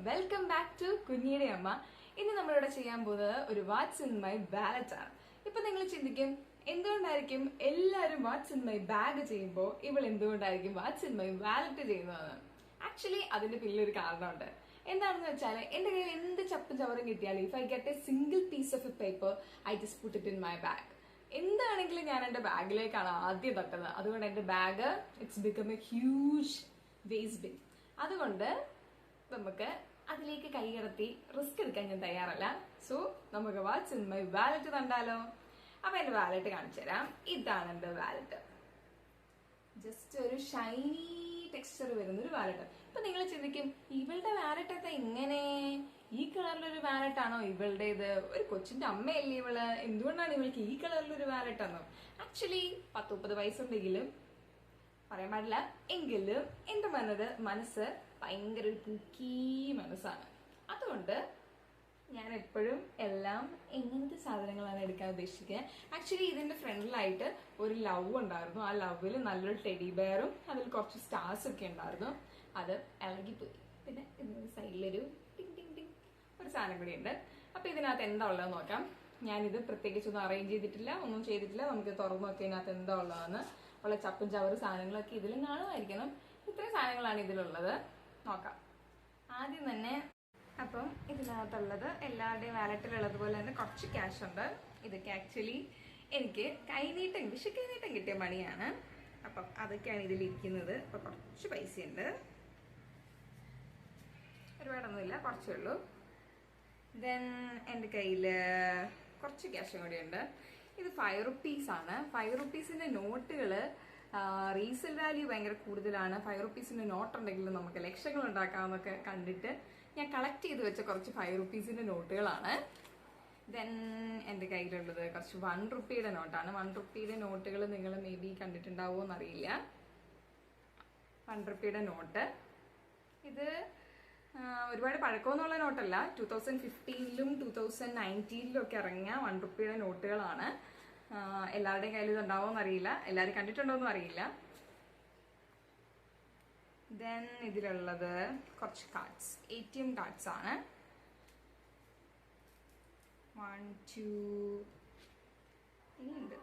Welcome back to കുഞ്ഞിയുടെ അമ്മ. ഇന്ന് നമ്മളിവിടെ ചെയ്യാൻ പോകുന്നത് ഒരു വാട്ട്സ് ഇൻ മൈ വാലറ്റ് ആണ്. ഇപ്പൊ നിങ്ങൾ ചിന്തിക്കും, എന്തുകൊണ്ടായിരിക്കും എല്ലാവരും വാട്ട്സ് ഇൻ മൈ ബാഗ് ചെയ്യുമ്പോൾ ഇവൾ എന്തുകൊണ്ടായിരിക്കും വാട്ട്സ് ഇൻ മൈ വാലറ്റ് ചെയ്യുന്നതെന്ന്? ആക്ച്വലി അതിന്റെ പിന്നിലൊരു കാരണമുണ്ട്. എന്താണെന്ന് വെച്ചാൽ എന്റെ കയ്യിൽ എന്ത് ചപ്പും ചവറും കിട്ടിയാലും if I get a single piece of a paper I just put it in my bag. എന്താണെങ്കിലും ഞാൻ എന്റെ ബാഗിലേക്കാണ് ആദ്യം തട്ടുന്നത്. അതുകൊണ്ട് എന്റെ bag it's become a huge waste bin. അതുകൊണ്ട് നമുക്ക് അതിലേക്ക് കൈകടത്തി റിസ്ക് എടുക്കാൻ ഞാൻ തയ്യാറല്ല. സോ നമുക്ക് വാട്ട്സ് ഇൻ മൈ വാലറ്റ് കണ്ടാലോ? അപ്പൊ എന്റെ വാലറ്റ് കാണിച്ചു തരാം. ഇതാണ് എന്റെ വാലറ്റ്. ജസ്റ്റ് ഒരു ഷൈനി ടെക്സ്ചർ വരുന്ന ഒരു വാലറ്റ്. ഇപ്പൊ നിങ്ങൾ ചിന്തിക്കും, ഇവളുടെ വാലറ്റ് ഒക്കെ ഇങ്ങനെ ഈ കളറിലൊരു വാലറ്റ് ആണോ ഇവളുടേത്? ഒരു കൊച്ചിന്റെ അമ്മയല്ലേ ഇവള്, എന്തുകൊണ്ടാണ് ഇവൾക്ക് ഈ കളറിലൊരു വാലറ്റ് ആണോ? ആക്ച്വലി 10-30 വയസ്സുണ്ടെങ്കിലും പറയാൻ പാടില്ല, എങ്കിലും എന്റെ മനസ്സ് ഭയങ്കര ഒരു പൂക്കി മനസ്സാണ്. അതുകൊണ്ട് ഞാൻ എപ്പോഴും എല്ലാം എങ്ങനത്തെ സാധനങ്ങളാണ് എടുക്കാൻ ഉദ്ദേശിക്കുന്നത്. ആക്ച്വലി ഇതിന്റെ ഫ്രണ്ടിലായിട്ട് ഒരു ലവ് ഉണ്ടായിരുന്നു. ആ ലവിൽ നല്ലൊരു ടെഡി ബെയറും അതിൽ കുറച്ച് സ്റ്റാർസ് ഒക്കെ ഉണ്ടായിരുന്നു. അത് ഇളകിപ്പോയി. പിന്നെ ഇതിന്റെ സൈഡിലൊരു ടിങ് ടിങ് ടിങ് ഒരു സാധനം കൂടി ഉണ്ട്. അപ്പൊ ഇതിനകത്ത് എന്താ ഉള്ളതെന്ന് നോക്കാം. ഞാനിത് പ്രത്യേകിച്ചൊന്നും അറേഞ്ച് ചെയ്തിട്ടില്ല, ഒന്നും ചെയ്തിട്ടില്ല. നമുക്ക് തുറന്നു നോക്കി ഇതിനകത്ത് എന്താ ഉള്ളതെന്ന്. ഉള്ള ചപ്പും ചവറ് സാധനങ്ങളൊക്കെ ഇതിലും കാണുമായിരിക്കണം. ഇത്രയും സാധനങ്ങളാണ് ഇതിലുള്ളത്. നോക്കാം. ആദ്യം തന്നെ അപ്പം ഇതിനകത്തുള്ളത് എല്ലാവരുടെയും വാലറ്റിലുള്ളത് പോലെ തന്നെ കുറച്ച് ക്യാഷ് ഉണ്ട്. ഇതൊക്കെ ആക്ച്വലി എനിക്ക് വിഷുക്കൈനീട്ടം കിട്ടിയ മണിയാണ്. അപ്പം അതൊക്കെയാണ് ഇതിലിരിക്കുന്നത്. അപ്പൊ കുറച്ച് പൈസയുണ്ട്, ഒരുപാടൊന്നുമില്ല, കുറച്ചേ ഉള്ളൂ. ദെൻ എൻ്റെ കയ്യില് കുറച്ച് ക്യാഷും കൂടി ഉണ്ട്. ഇത് 5 റുപ്പീസ് ആണ്. 5 റുപ്പീസിന്റെ നോട്ടുകള് റീസെൽ വാല്യൂ ഭയങ്കര കൂടുതലാണ്. 5 റുപ്പീസിന്റെ നോട്ട് ഉണ്ടെങ്കിൽ നമുക്ക് ലക്ഷങ്ങൾ ഉണ്ടാക്കാമെന്നൊക്കെ കണ്ടിട്ട് ഞാൻ കളക്ട് ചെയ്ത് വെച്ച കുറച്ച് 5 റുപ്പീസിന്റെ നോട്ടുകളാണ്. ദെൻ എൻ്റെ കയ്യിലുള്ളത് കുറച്ച് 1 റുപ്പിയുടെ നോട്ടാണ്. 1 റുപ്പിയുടെ നോട്ടുകൾ നിങ്ങൾ മേ ബി കണ്ടിട്ടുണ്ടാവുമോ എന്നറിയില്ല. 1 റുപ്പിയുടെ നോട്ട് ഇത് ഒരുപാട് പഴക്കമൊന്നുള്ള നോട്ടല്ല. 2015-ലും 2019-ലും ഒക്കെ ഇറങ്ങിയ 1 റുപ്പിയുടെ നോട്ടുകളാണ്. എല്ലാവരുടെയും കയ്യിൽ ഇത് ഉണ്ടാവുമോ അറിയില്ല, എല്ലാവരും കണ്ടിട്ടുണ്ടോന്നും അറിയില്ല. ദെൻ ഇതിലുള്ളത് കുറച്ച് കാർഡ്സ്, ATM കാർഡ്സ് ആണ്. 1 2 ഇനിയുണ്ട്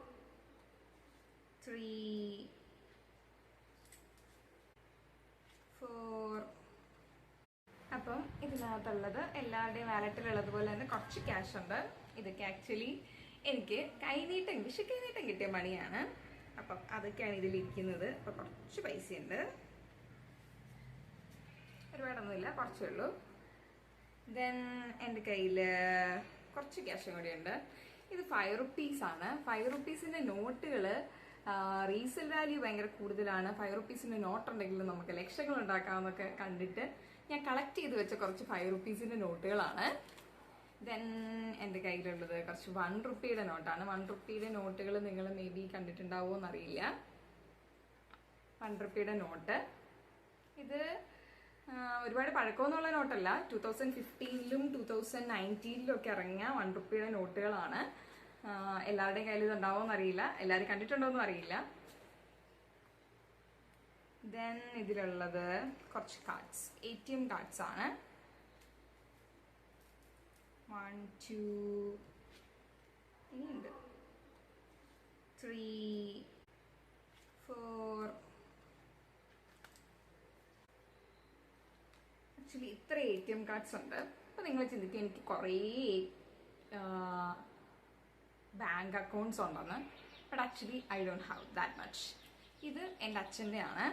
3 4. അപ്പം ഇതിനകത്തുള്ളത് എല്ലാവരുടെയും വാലറ്റിലുള്ളത് പോലെ തന്നെ കുറച്ച് ക്യാഷ് ഉണ്ട്. ഇതൊക്കെ ആക്ച്വലി എനിക്ക് വിഷുക്കൈനീട്ടം കിട്ടിയ മണിയാണ്. അപ്പം അതൊക്കെയാണ് ഇതിലിരിക്കുന്നത്. അപ്പൊ കുറച്ച് പൈസയുണ്ട്, ഒരുപാടൊന്നുമില്ല, കുറച്ചേ ഉള്ളൂ. ദെൻ എൻ്റെ കയ്യില് കുറച്ച് ക്യാഷും കൂടി ഉണ്ട്. ഇത് 5 റുപ്പീസ് ആണ്. 5 റുപ്പീസിന്റെ നോട്ടുകള് റീസെൽ വാല്യൂ ഭയങ്കര കൂടുതലാണ്. 5 റുപ്പീസിന്റെ നോട്ട് ഉണ്ടെങ്കിൽ നമുക്ക് ലക്ഷങ്ങൾ ഉണ്ടാക്കാമെന്നൊക്കെ കണ്ടിട്ട് ഞാൻ കളക്ട് ചെയ്ത് വെച്ച കുറച്ച് 5 റുപ്പീസിന്റെ നോട്ടുകളാണ്. ദെൻ എൻ്റെ കയ്യിലുള്ളത് കുറച്ച് 1 റുപ്പിയുടെ നോട്ടാണ്. 1 റുപ്പിയുടെ നോട്ടുകൾ നിങ്ങൾ മേ ബി കണ്ടിട്ടുണ്ടാവുമോ എന്നറിയില്ല. 1 റുപ്പിയുടെ നോട്ട് ഇത് ഒരുപാട് പഴക്കമൊന്നുള്ള നോട്ടല്ല. 2015-ലും 2019-ലും ഒക്കെ ഇറങ്ങിയ 1 റുപ്പിയുടെ നോട്ടുകളാണ്. എല്ലാവരുടെയും കയ്യിൽ ഇത് ഉണ്ടാവുമോ എന്നറിയില്ല, എല്ലാവരും കണ്ടിട്ടുണ്ടോന്നും അറിയില്ല. ദെൻ ഇതിലുള്ളത് കുറച്ച് കാർഡ്സ്, ATM കാർഡ്സ് ആണ്. 1 2 ഇനിയുണ്ട് 3 4. ആക്ച്വലി ഇത്ര ATM കാർഡ്സ് ഉണ്ട്. അപ്പൊ നിങ്ങൾ ചിന്തിക്കും എനിക്ക് കുറേ ബാങ്ക് അക്കൗണ്ട്സ് ഉണ്ടെന്ന്. But actually I don't have that much. ഇത് എൻ്റെ അച്ഛൻ്റെ ആണ്.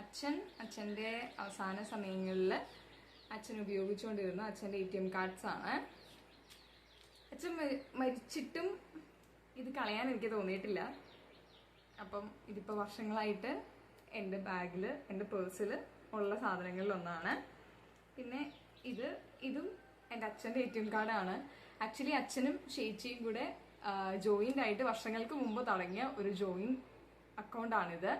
അച്ഛൻ്റെ അവസാന സമയങ്ങളിൽ അച്ഛൻ ഉപയോഗിച്ചുകൊണ്ടിരുന്ന അച്ഛൻ്റെ ATM കാർഡ്സ് ആണ്. അച്ഛൻ മരിച്ചിട്ടും ഇത് കളയാൻ എനിക്ക് തോന്നിയിട്ടില്ല. അപ്പം ഇതിപ്പോൾ വർഷങ്ങളായിട്ട് എൻ്റെ ബാഗിൽ, എൻ്റെ പേഴ്സിൽ ഉള്ള സാധനങ്ങളിലൊന്നാണ്. പിന്നെ ഇതും എൻ്റെ അച്ഛൻ്റെ ATM കാർഡാണ്. ആക്ച്വലി അച്ഛനും ചേച്ചിയും കൂടെ ജോയിൻ്റ് ആയിട്ട് വർഷങ്ങൾക്ക് മുമ്പ് തുടങ്ങിയ ഒരു ജോയിൻറ്റ് അക്കൗണ്ടാണിത്.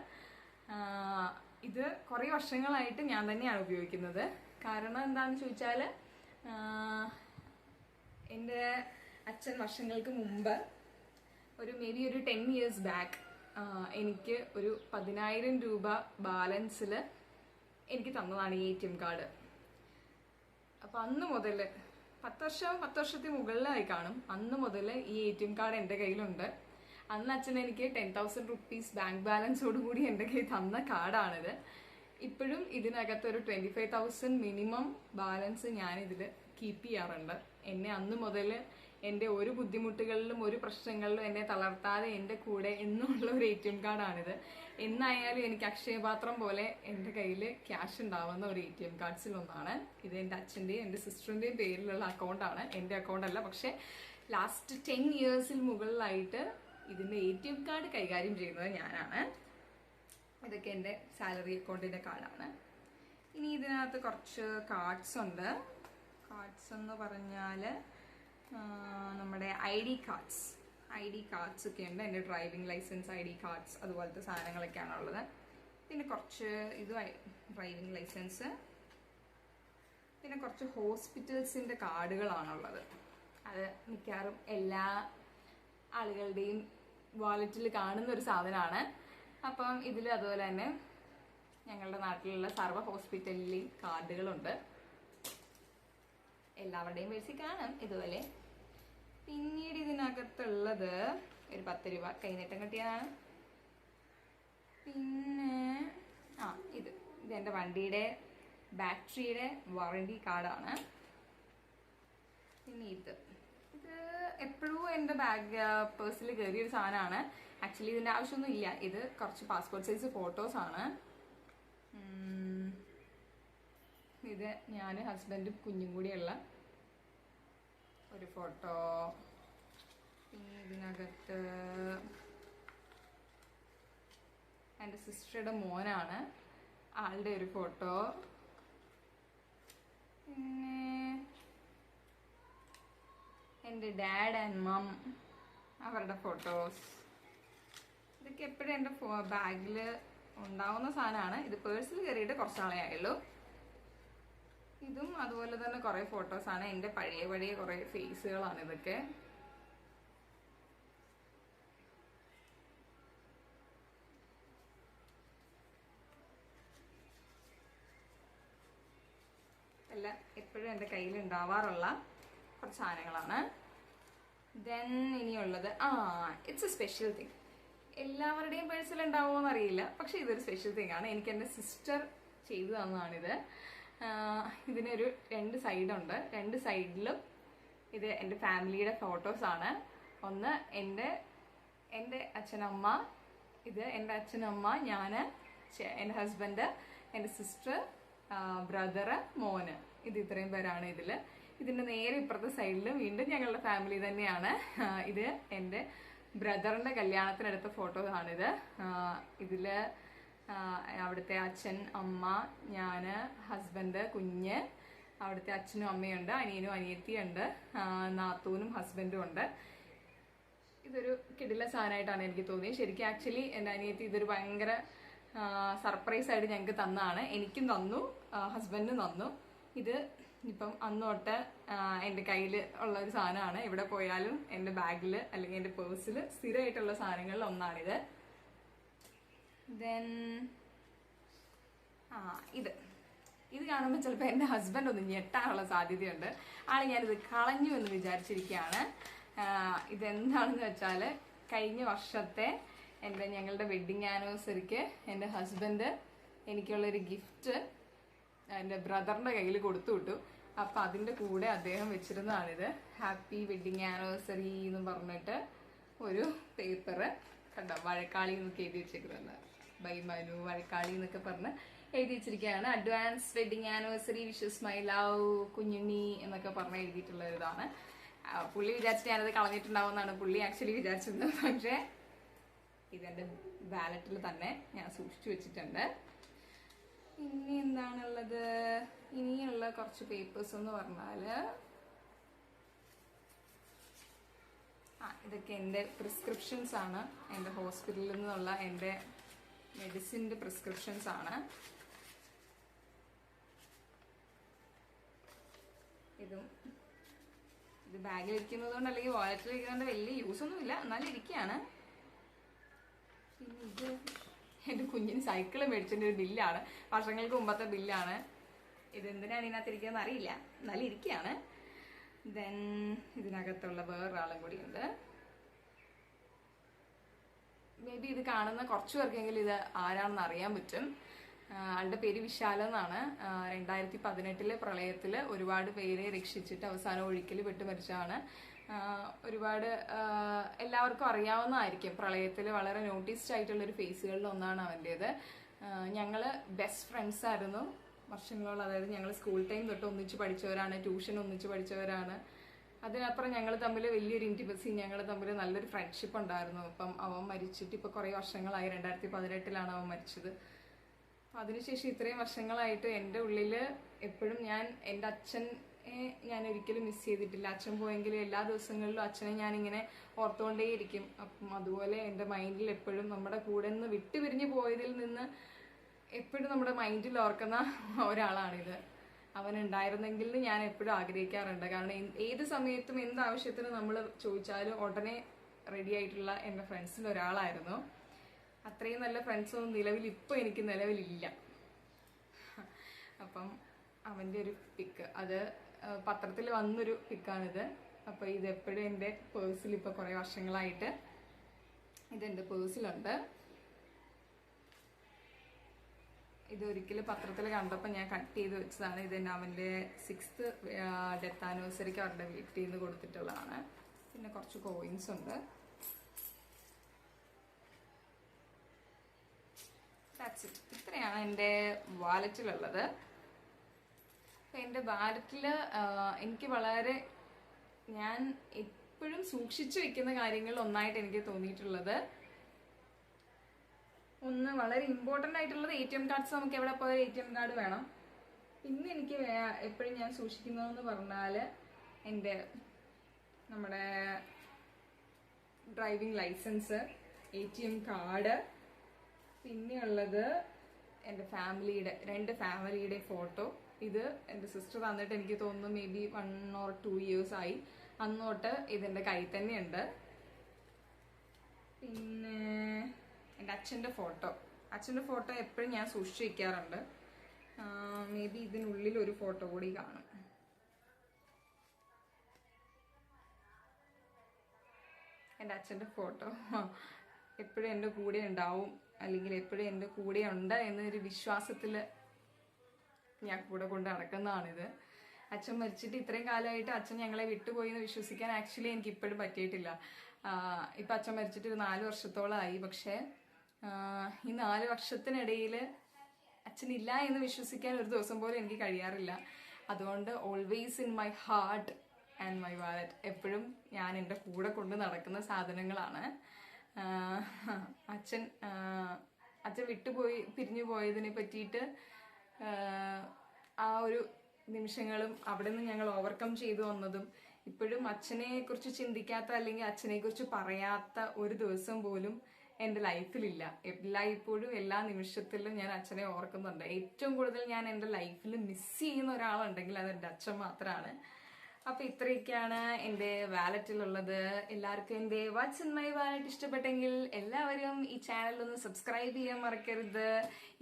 ഇത് കുറേ വർഷങ്ങളായിട്ട് ഞാൻ തന്നെയാണ് ഉപയോഗിക്കുന്നത്. കാരണം എന്താണെന്ന് ചോദിച്ചാൽ എൻ്റെ അച്ഛൻ വർഷങ്ങൾക്ക് മുമ്പ് മേ ബി ഒരു 10 years ബാക്ക് എനിക്ക് ഒരു 10,000 രൂപ ബാലൻസിൽ എനിക്ക് തന്നതാണ് ഈ ATM കാർഡ്. അപ്പം അന്ന് മുതൽ 10 മുകളിലായി കാണും. അന്ന് മുതൽ ഈ ATM കാർഡ് എൻ്റെ കയ്യിലുണ്ട്. അന്ന് അച്ഛൻ എനിക്ക് 10,000 റുപ്പീസ് ബാങ്ക് ബാലൻസോടുകൂടി എൻ്റെ കയ്യിൽ തന്ന കാർഡാണിത്. ഇപ്പോഴും ഇതിനകത്ത് ഒരു 25,000 മിനിമം ബാലൻസ് ഞാനിതിൽ കീപ്പ് ചെയ്യാറുണ്ട്. എന്നെ അന്ന് മുതൽ എൻ്റെ ഒരു ബുദ്ധിമുട്ടുകളിലും ഒരു പ്രശ്നങ്ങളിലും എന്നെ തളർത്താതെ എൻ്റെ കൂടെ എന്നുള്ള ഒരു ATM കാർഡാണിത്. എന്നായാലും എനിക്ക് അക്ഷയപാത്രം പോലെ എൻ്റെ കയ്യിൽ ക്യാഷ് ഉണ്ടാവുന്ന ഒരു ATM കാർഡ്സിലൊന്നാണ് ഇത്. എൻ്റെ അച്ഛൻ്റെയും എൻ്റെ സിസ്റ്ററിൻ്റെയും പേരിലുള്ള അക്കൗണ്ടാണ്, എൻ്റെ അക്കൗണ്ട് അല്ല. പക്ഷേ ലാസ്റ്റ് 10 ഇയേഴ്സിൽ മുകളിലായിട്ട് ഇതിൻ്റെ ATM കാർഡ് കൈകാര്യം ചെയ്യുന്നത് ഞാനാണ്. ഇതൊക്കെ എൻ്റെ സാലറി അക്കൗണ്ടിൻ്റെ കാർഡാണ്. ഇനി ഇതിനകത്ത് കുറച്ച് കാർഡ്സ് ഉണ്ട്. കാർഡ്സ് എന്ന് പറഞ്ഞാൽ നമ്മുടെ ID കാർഡ്സ് ഒക്കെ ഉണ്ട്. എൻ്റെ ഡ്രൈവിംഗ് ലൈസൻസ്, ID കാർഡ്സ്, അതുപോലത്തെ സാധനങ്ങളൊക്കെയാണ് ഉള്ളത്. പിന്നെ കുറച്ച് ഡ്രൈവിംഗ് ലൈസൻസ്, പിന്നെ കുറച്ച് ഹോസ്പിറ്റൽസിൻ്റെ കാർഡുകളാണുള്ളത്. അത് മിക്കവാറും എല്ലാ ആളുകളുടെയും വാലറ്റിൽ കാണുന്ന ഒരു സാധനമാണ്. അപ്പം ഇതിൽ അതുപോലെ തന്നെ ഞങ്ങളുടെ നാട്ടിലുള്ള സർവ്വ ഹോസ്പിറ്റലിലെയും കാർഡുകളുണ്ട്. എല്ലാവരുടെയും പേഴ്സിൽ കാണും ഇതുപോലെ. പിന്നീട് ഇതിനകത്തുള്ളത് ഒരു 10 രൂപ കൈനീട്ടം കിട്ടിയതാണ്. പിന്നെ ഇതെൻ്റെ വണ്ടിയുടെ ബാറ്ററിയുടെ വാറണ്ടി കാർഡാണ്. പിന്നെ ഇത് എപ്പോഴും എൻ്റെ പേഴ്സിൽ കയറിയൊരു സാധനമാണ്. ആക്ച്വലി ഇതിൻ്റെ ആവശ്യമൊന്നും ഇല്ല. ഇത് കുറച്ച് പാസ്പോർട്ട് സൈസ് ഫോട്ടോസാണ്. ഇത് ഞാൻ ഹസ്ബൻഡും കുഞ്ഞും കൂടിയുള്ള ഒരു ഫോട്ടോ. പിന്നെ ഇതിനകത്ത് എൻ്റെ സിസ്റ്ററുടെ മോനാണ്, ആളുടെ ഒരു ഫോട്ടോ. പിന്നെ എൻ്റെ ഡാഡ് ആൻഡ് മം, അവരുടെ ഫോട്ടോസ്. ഇതൊക്കെ എപ്പോഴും എൻ്റെ ബാഗിൽ ഉണ്ടാവുന്ന സാധനമാണ്. ഇത് പേഴ്സിൽ കയറിയിട്ട് കുറച്ച് നാളേ ആയുള്ളൂ. ഇതും അതുപോലെ തന്നെ കുറേ ഫോട്ടോസാണ്. എൻ്റെ പഴയ കുറേ ഫേസുകളാണ് ഇതൊക്കെ. എല്ലാം എപ്പോഴും എൻ്റെ കയ്യിൽ ഉണ്ടാവാറുള്ള കുറച്ച് സാധനങ്ങളാണ്. ദെൻ ഇനിയുള്ളത് ഇറ്റ്സ് എ സ്പെഷ്യൽ തിങ്. എല്ലാവരുടെയും പേഴ്സിൽ ഉണ്ടാവുമോ എന്നറിയില്ല, പക്ഷെ ഇതൊരു സ്പെഷ്യൽ തിങ് ആണ്. എനിക്ക് എൻ്റെ സിസ്റ്റർ ചെയ്തു തന്നതാണിത്. ഇതിനൊരു 2 സൈഡുണ്ട്. 2 സൈഡിലും ഇത് എൻ്റെ ഫാമിലിയുടെ ഫോട്ടോസാണ്. ഒന്ന് എൻ്റെ അച്ഛനമ്മ, ഇത് എൻ്റെ അച്ഛനമ്മ, ഞാൻ, എൻ്റെ ഹസ്ബൻഡ്, എൻ്റെ സിസ്റ്റർ, ബ്രദറ്, മോന്. ഇത് ഇത്രയും പേരാണ് ഇതിൽ. ഇതിൻ്റെ നേരെ ഇപ്പുറത്തെ സൈഡിൽ വീണ്ടും ഞങ്ങളുടെ ഫാമിലി തന്നെയാണ്. ഇത് എൻ്റെ ബ്രദറിൻ്റെ കല്യാണത്തിനെടുത്ത ഫോട്ടോസാണിത്. ഇതിൽ അവിടുത്തെ അച്ഛൻ, അമ്മ, ഞാൻ, ഹസ്ബൻഡ്, കുഞ്ഞ്, അവിടുത്തെ അച്ഛനും അമ്മയുണ്ട്, അനിയനും അനിയത്തിയുണ്ട്, നാത്തൂനും ഹസ്ബൻഡും ഉണ്ട്. ഇതൊരു കിടില സാധനമായിട്ടാണ് എനിക്ക് തോന്നിയത്. ശരിക്കും ആക്ച്വലി എൻ്റെ അനിയത്തി ഇതൊരു ഭയങ്കര സർപ്രൈസ് ആയിട്ട് ഞങ്ങൾക്ക് തന്നതാണ്. എനിക്കും തന്നു, ഹസ്ബൻഡിനും തന്നു. ഇത് ഇപ്പം അന്ന് തൊട്ട് എൻ്റെ കയ്യിൽ ഉള്ള ഒരു സാധനമാണ്. എവിടെ പോയാലും എൻ്റെ ബാഗിൽ അല്ലെങ്കിൽ എൻ്റെ പേഴ്സിൽ സ്ഥിരമായിട്ടുള്ള സാധനങ്ങളിൽ ഒന്നാണിത്. ദെൻ ഇത് കാണുമ്പോൾ ചിലപ്പോൾ എൻ്റെ ഹസ്ബൻഡ് ഒന്ന് ഞെട്ടാനുള്ള സാധ്യതയുണ്ട്. ഞാനിത് കളഞ്ഞു എന്ന് വിചാരിച്ചിരിക്കുകയാണ്. ഇതെന്താണെന്ന് വെച്ചാൽ കഴിഞ്ഞ വർഷത്തെ ഞങ്ങളുടെ വെഡ്ഡിങ് ആനിവേഴ്സറിക്ക് എൻ്റെ ഹസ്ബൻഡ് എനിക്കുള്ളൊരു ഗിഫ്റ്റ് എൻ്റെ ബ്രദറിൻ്റെ കയ്യിൽ കൊടുത്തു വിട്ടു. അപ്പം അതിൻ്റെ കൂടെ അദ്ദേഹം വെച്ചിരുന്നതാണിത്. ഹാപ്പി വെഡ്ഡിങ് ആനിവേഴ്സറി എന്ന് പറഞ്ഞിട്ട് ഒരു പേപ്പറ് കണ്ടോ, വഴക്കാളി എന്നൊക്കെ എഴുതി വെച്ചേക്കുന്നത്. ബൈ മനു വഴക്കാളി എന്നൊക്കെ പറഞ്ഞ് എഴുതി വെച്ചിരിക്കുകയാണ്. Advance wedding anniversary, wishes my love Kunjunni എന്നൊക്കെ പറഞ്ഞ് എഴുതിയിട്ടുള്ള ഇതാണ്. പുള്ളി വിചാരിച്ചിട്ട് ഞാനത് കളഞ്ഞിട്ടുണ്ടാവും എന്നാണ് പുള്ളി ആക്ച്വലി വിചാരിച്ചിരുന്നത്. പക്ഷേ ഇതെൻ്റെ വാലറ്റിൽ തന്നെ ഞാൻ സൂക്ഷിച്ചു വെച്ചിട്ടുണ്ട്. ഇനി എന്താണുള്ളത്? ഇനിയുള്ള കുറച്ച് പേപ്പേഴ്സ് എന്ന് പറഞ്ഞാൽ ഇതൊക്കെ എൻ്റെ പ്രിസ്ക്രിപ്ഷൻസ് ആണ്. എൻ്റെ ഹോസ്പിറ്റലിൽ നിന്നുള്ള എൻ്റെ മെഡിസിൻ്റെ പ്രിസ്ക്രിപ്ഷൻസ് ആണ്. ഇത് ബാഗിൽ ഇരിക്കുന്നതുകൊണ്ട് അല്ലെങ്കിൽ വാലറ്റിൽ ഇരിക്കുന്നതുകൊണ്ട് വലിയ യൂസ് ഒന്നുമില്ല, എന്നാലും ഇരിക്കുകയാണ്. പിന്നെ ഇത് എൻ്റെ കുഞ്ഞിന് സൈക്കിൾ മേടിച്ചതിൻ്റെ ഒരു ബില്ലാണ്, വർഷങ്ങൾക്ക് മുമ്പത്തെ ബില്ലാണ്. ഇതെന്തിനാണ് ഇതിനകത്തിരിക്കുകയെന്ന് അറിയില്ല, എന്നാലും ഇരിക്കുകയാണ്. ദെൻ ഇതിനകത്തുള്ള വേറൊരാളും കൂടിയുണ്ട്. മേ ബി ഇത് കാണുന്ന കുറച്ചു പേർക്കെങ്കിലും ഇത് ആരാണെന്ന് അറിയാൻ പറ്റും. ആളുടെ പേര് വിശാൽ എന്നാണ്. 2018 പ്രളയത്തിൽ ഒരുപാട് പേരെ രക്ഷിച്ചിട്ട് അവസാനം ഒഴുക്കിൽ പെട്ട് മരിച്ചതാണ്. ഒരുപാട് എല്ലാവർക്കും അറിയാവുന്നതായിരിക്കും. പ്രളയത്തിൽ വളരെ നോട്ടീസ്ഡ് ആയിട്ടുള്ളൊരു ഫേസുകളിൽ ഒന്നാണ് അവൻ്റേത്. ഞങ്ങൾ ബെസ്റ്റ് ഫ്രണ്ട്സ് ആയിരുന്നു വർഷങ്ങളോളം. അതായത് ഞങ്ങൾ സ്കൂൾ ടൈം തൊട്ട് ഒന്നിച്ച് പഠിച്ചവരാണ്, ട്യൂഷൻ ഒന്നിച്ച് പഠിച്ചവരാണ്. അതിനപ്പുറം ഞങ്ങൾ തമ്മിൽ വലിയൊരു ഇൻറ്റിമസി, ഞങ്ങൾ തമ്മിൽ നല്ലൊരു ഫ്രണ്ട്ഷിപ്പ് ഉണ്ടായിരുന്നു. അപ്പം അവൻ മരിച്ചിട്ട് ഇപ്പോൾ കുറേ വർഷങ്ങളായി. 2018 അവൻ മരിച്ചത്. അതിനുശേഷം ഇത്രയും വർഷങ്ങളായിട്ട് എൻ്റെ ഉള്ളിൽ എപ്പോഴും ഞാൻ എൻ്റെ അച്ഛനെ ഞാൻ ഒരിക്കലും മിസ് ചെയ്തിട്ടില്ല. അച്ഛൻ പോയെങ്കിലും എല്ലാ ദിവസങ്ങളിലും അച്ഛനെ ഞാനിങ്ങനെ ഓർത്തുകൊണ്ടേയിരിക്കും. അപ്പം അതുപോലെ എൻ്റെ മൈൻഡിൽ എപ്പോഴും നമ്മുടെ കൂടെ നിന്ന് വിട്ടുപിരിഞ്ഞ് പോയതിൽ നിന്ന് എപ്പോഴും നമ്മുടെ മൈൻഡിൽ ഓർക്കുന്ന ഒരാളാണിത്. അവനുണ്ടായിരുന്നെങ്കിൽ ഞാൻ എപ്പോഴും ആഗ്രഹിക്കാറുണ്ട്. കാരണം ഏത് സമയത്തും എന്താവശ്യത്തിന് നമ്മൾ ചോദിച്ചാലും ഉടനെ റെഡി ആയിട്ടുള്ള എൻ്റെ ഫ്രണ്ട്സിൽ ഒരാളായിരുന്നു. അത്രയും നല്ല ഫ്രണ്ട്സൊന്നും ഇപ്പോൾ എനിക്ക് നിലവിലില്ല. അപ്പം അവൻ്റെ ഒരു പിക്ക്, അത് പത്രത്തിൽ വന്നൊരു പിക്കാണിത്. അപ്പോൾ ഇതെപ്പോഴും എൻ്റെ പേഴ്സിൽ ഇപ്പോൾ കുറേ വർഷങ്ങളായിട്ട് ഇതെൻ്റെ പേഴ്സിലുണ്ട്. ഇതൊരിക്കലും പത്രത്തിൽ കണ്ടപ്പോൾ ഞാൻ കട്ട് ചെയ്ത് വെച്ചതാണ്. ഇതെന്നെ അവൻ്റെ 6th ഡെത്ത് ആനിവേഴ്സറിക്ക് അവരുടെ വീട്ടിൽ നിന്ന് കൊടുത്തിട്ടുള്ളതാണ്. പിന്നെ കുറച്ച് കോയിൻസ് ഉണ്ട്. ഇത്രയാണ് എൻ്റെ വാലറ്റിലുള്ളത്. എൻ്റെ വാലറ്റിൽ എനിക്ക് വളരെ, ഞാൻ എപ്പോഴും സൂക്ഷിച്ചു വെക്കുന്ന കാര്യങ്ങളിൽ ഒന്നായിട്ട് എനിക്ക് തോന്നിയിട്ടുള്ളത്, ഒന്ന് വളരെ ഇമ്പോർട്ടൻ്റ് ആയിട്ടുള്ളത് ATM കാർഡ്സ്. നമുക്ക് എവിടെ പോയാൽ ATM കാർഡ് വേണം. പിന്നെ എനിക്ക് എപ്പോഴും ഞാൻ സൂക്ഷിക്കുന്നതെന്ന് പറഞ്ഞാൽ എൻ്റെ നമ്മുടെ ഡ്രൈവിംഗ് ലൈസൻസ്, ATM കാർഡ്, പിന്നെയുള്ളത് എൻ്റെ ഫാമിലിയുടെ 2 ഫാമിലിയുടെ ഫോട്ടോ. ഇത് എൻ്റെ സിസ്റ്റർ തന്നിട്ട് എനിക്ക് തോന്നുന്നു മേ ബി 1 or 2 years ആയി. അന്നോട്ട് ഇതെൻ്റെ കയ്യിൽ തന്നെയുണ്ട്. പിന്നെ എൻ്റെ അച്ഛൻ്റെ ഫോട്ടോ എപ്പോഴും ഞാൻ സൂക്ഷിച്ച് വയ്ക്കാറുണ്ട്. മേ ബി ഇതിനുള്ളിൽ ഒരു ഫോട്ടോ കൂടി കാണും. എൻ്റെ അച്ഛൻ്റെ ഫോട്ടോ എപ്പോഴും എൻ്റെ കൂടെ ഉണ്ടാവും, അല്ലെങ്കിൽ എപ്പോഴും എൻ്റെ കൂടെ ഉണ്ട് എന്നൊരു വിശ്വാസത്തിൽ ഞാൻ കൂടെ കൊണ്ട് നടക്കുന്നതാണിത്. അച്ഛൻ മരിച്ചിട്ട് ഇത്രയും കാലമായിട്ട് അച്ഛൻ ഞങ്ങളെ വിട്ടുപോയി എന്ന് വിശ്വസിക്കാൻ ആക്ച്വലി എനിക്ക് ഇപ്പോഴും പറ്റിയിട്ടില്ല. ഇപ്പം അച്ഛൻ മരിച്ചിട്ട് ഒരു 4 വർഷത്തോളമായി. പക്ഷേ ഈ 4 വർഷത്തിനിടയിൽ അച്ഛനില്ല എന്ന് വിശ്വസിക്കാൻ ഒരു ദിവസം പോലും എനിക്ക് കഴിയാറില്ല. അതുകൊണ്ട് always in my heart and my wallet എപ്പോഴും ഞാൻ എൻ്റെ കൂടെ കൊണ്ട് നടക്കുന്ന സാധനങ്ങളാണ്. അച്ഛൻ പിരിഞ്ഞു പോയതിനെ പറ്റിയിട്ട് ആ ഒരു നിമിഷങ്ങളും അവിടെ നിന്ന് ഞങ്ങൾ ഓവർകം ചെയ്തു വന്നതും, ഇപ്പോഴും അച്ഛനെ കുറിച്ച് ചിന്തിക്കാത്ത അല്ലെങ്കിൽ അച്ഛനെ കുറിച്ച് പറയാത്ത ഒരു ദിവസം പോലും എൻ്റെ ലൈഫിലില്ല. എല്ലായ്പ്പോഴും എല്ലാ നിമിഷത്തിലും ഞാൻ അച്ഛനെ ഓർക്കുന്നുണ്ട്. ഏറ്റവും കൂടുതൽ ഞാൻ എൻ്റെ ലൈഫിൽ മിസ് ചെയ്യുന്ന ഒരാളുണ്ടെങ്കിൽ അത് എൻ്റെ അച്ഛൻ മാത്രമാണ്. അപ്പോൾ ഇത്രയൊക്കെയാണ് എൻ്റെ വാലറ്റിലുള്ളത്. എല്ലാവർക്കും എൻ്റെ വാട്ട്സ് ഇൻ മൈ വാലറ്റ് ഇഷ്ടപ്പെട്ടെങ്കിൽ എല്ലാവരും ഈ ചാനലൊന്ന് സബ്സ്ക്രൈബ് ചെയ്യാൻ മറക്കരുത്.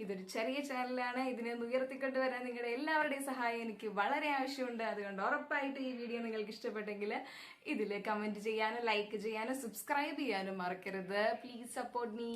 ഇതൊരു ചെറിയ ചാനലാണ്. ഇതിനെ ഉയർത്തിക്കൊണ്ട് വരാൻ നിങ്ങളുടെ എല്ലാവരുടെയും സഹായം എനിക്ക് വളരെ ആവശ്യമുണ്ട്. അതുകൊണ്ട് ഉറപ്പായിട്ട് ഈ വീഡിയോ നിങ്ങൾക്ക് ഇഷ്ടപ്പെട്ടെങ്കിൽ ഇതിൽ കമൻറ്റ് ചെയ്യാനും ലൈക്ക് ചെയ്യാനും സബ്സ്ക്രൈബ് ചെയ്യാനും മറക്കരുത്. Please support me.